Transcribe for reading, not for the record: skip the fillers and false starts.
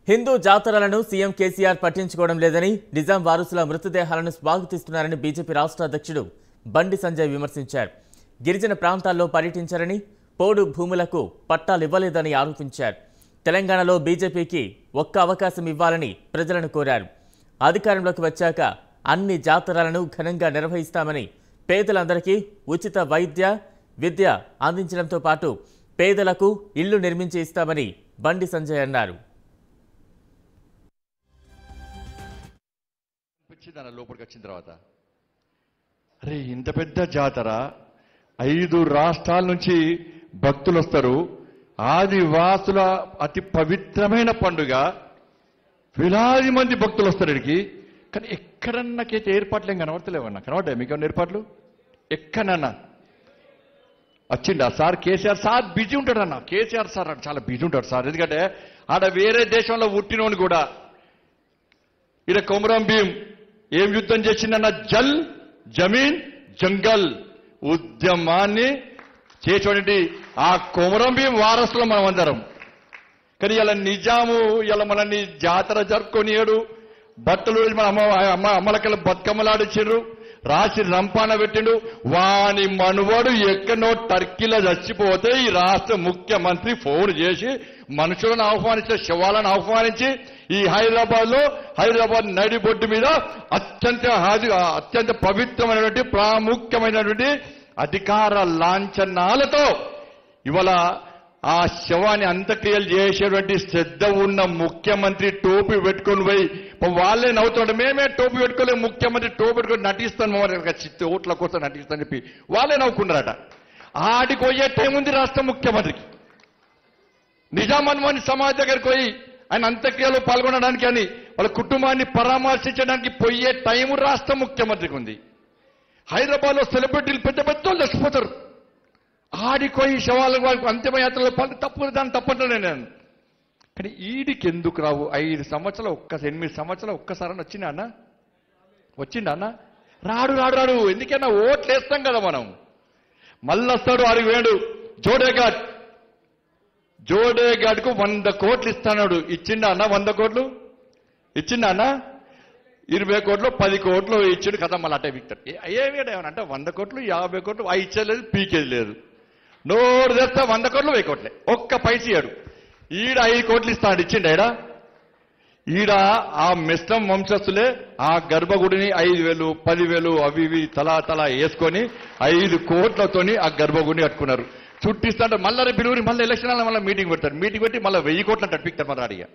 Hindu జాతరలను CM KCR పట్టించుకోవడం లేదని నిజాం వారసుల మృతదేహాలను స్వాగతిస్తున్నారని బీజేపీ రాష్ట్ర అధ్యక్షుడు బండి సంజయ్ విమర్శించారు. గిరిజన ప్రాంతాల్లో పర్యటించారని, పోడు భూములకు పట్టాలు ఇవ్వలేదని ఆరోపించారు. తెలంగాణలో బీజేపీకి ఒక్క అవకాశం ఇవ్వాలని ప్రజలను కోరారు. అధికారంలోకి వచ్చాక అన్ని జాతరలను ఘనంగా నిర్వహిస్తామని, పేదలందరికీ ఉచిత వైద్య విద్య అందించడంతో పాటు పేదలకు ఇళ్లు నిర్మించి ఇస్తామని బండి సంజయ్ అన్నారు. లోపలికి వచ్చిన తర్వాత అరే ఇంత పెద్ద జాతర, 5 రాష్ట్రాల నుంచి భక్తులు వస్తారు, ఆదివాసుల అతి పవిత్రమైన పండుగ, వేలాది మంది భక్తులు వస్తారు ఇక్కడికి. కానీ ఎక్కడన్నాకైతే ఏర్పాట్లు ఏం కనబడతలేవన్నా? కనబడ్డాయి మీకు ఏమన్నా ఏర్పాట్లు? ఎక్కడన్నా వచ్చిండా సార్? కేసీఆర్ సార్ బిజీ ఉంటాడు అన్న. కేసీఆర్ సార్ చాలా బిజీ ఉంటాడు సార్. ఎందుకంటే ఆడ వేరే దేశంలో పుట్టినోని కూడా ఈడ కొమరం భీం ఏం యుద్ధం చేసిందన్న? జల్ జమీన్ జంగల్ ఉద్యమాన్ని చేసేటువంటి ఆ కొమరం భీం వారసులు మనం అందరం. కానీ ఇలా నిజాము ఇలా మనల్ని జాతర జరుపుకొనియాడు, బట్టలు మన అమ్మలకల్లా బతుకమ్మలాడిచ్చిర్రు, రాసి రంపాన పెట్టిండు. వాని మనువాడు ఎక్కడో టర్కీలో చచ్చిపోతే ఈ రాష్ట్ర ముఖ్యమంత్రి ఫోన్ చేసి మనుషులను ఆహ్వానించే శవాలను ఆహ్వానించి ఈ హైదరాబాద్ నడిబొడ్డు మీద అత్యంత పవిత్రమైనటువంటి ప్రాముఖ్యమైనటువంటి అధికార లాంఛనాలతో ఇవాళ ఆ శవాన్ని అంత్యక్రియలు చేసేటువంటి శ్రద్ధ ఉన్న ముఖ్యమంత్రి టోపీ పెట్టుకొని పోయి వాళ్ళే నవ్వుతాడు. మేమే టోపీ పెట్టుకోలేదు, ముఖ్యమంత్రి టోపీ పెట్టుకొని నటిస్తాను ఓట్ల కోసం నటిస్తాను చెప్పి వాళ్ళే నవ్వుకున్నారట. ఆడికి పోయే టైం ఉంది రాష్ట్ర ముఖ్యమంత్రికి. నిజామాబాద్ సమాజ్ దగ్గరికి పోయి ఆయన అంత్యక్రియలో పాల్గొనడానికి అని వాళ్ళ కుటుంబాన్ని పరామర్శించడానికి పోయే టైం రాష్ట్ర ముఖ్యమంత్రికి ఉంది. హైదరాబాద్ లో సెలబ్రిటీలు పెద్ద పెద్దలు చచ్చిపోతారు, ఆడిపోయి శవాల అంతిమయాత్రలో దాన్ని తప్పట్లే నేను. కానీ ఈడికి ఎందుకు రావు? 8 సంవత్సరాలు ఒక్కసారి వచ్చిందా అన్న? రాడు. ఎందుకన్నా ఓట్లు వేస్తాం కదా మనం. మళ్ళీ వస్తాడు 6 వేడు జోడేఘాట్కు 100 కోట్లు ఇస్తాడు. ఇచ్చిండా అన్న? 100 కోట్లు ఇచ్చిండా అన్న? 20 కోట్లు 10 కోట్లు ఇచ్చిండు కదా. మళ్ళీ అట్టే విక్తాడు. ఏమేమంటే 100 కోట్లు 50 కోట్లు ఇచ్చేది పీకేది లేదు. నోరు తెస్తా 100 కోట్లు 1000 కోట్లే, ఒక్క పైస ఇయ్యాడు. ఈడ 5 కోట్లు ఇస్తాడు. ఇచ్చిండా? ఈడ ఆ మిస్టం వంశస్థులే ఆ గర్భగుడిని 5,000 10,000 అవి ఇవి తలా వేసుకొని 5 కోట్లతోని ఆ గర్భగుడిని కట్టుకున్నారు. చుట్టిస్తాడు. మళ్ళీ బిలువరి మళ్ళీ ఎలక్షన్ మళ్ళీ మీటింగ్ పెడతారు. మీటింగ్ పెట్టి మళ్ళీ 1000 కోట్లు అంటే అడిపిస్తారు. మళ్ళీ అడిగా